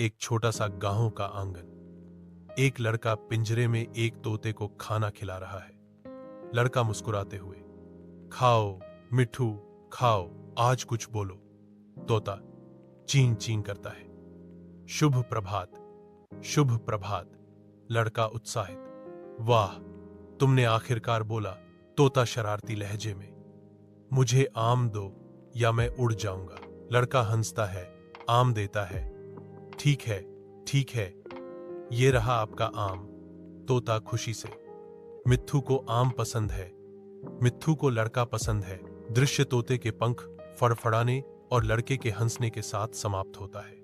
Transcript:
एक छोटा सा गांव का आंगन। एक लड़का पिंजरे में एक तोते को खाना खिला रहा है। लड़का मुस्कुराते हुए, खाओ मिठू, खाओ, आज कुछ बोलो। तोता चीं चीं करता है। शुभ प्रभात, शुभ प्रभात। लड़का उत्साहित, वाह, तुमने आखिरकार बोला। तोता शरारती लहजे में, मुझे आम दो या मैं उड़ जाऊंगा। लड़का हंसता है, आम देता है। ठीक है, ठीक है, ये रहा आपका आम। तोता खुशी से, मिट्ठू को आम पसंद है, मिट्ठू को लड़का पसंद है। दृश्य तोते के पंख फड़फड़ाने और लड़के के हंसने के साथ समाप्त होता है।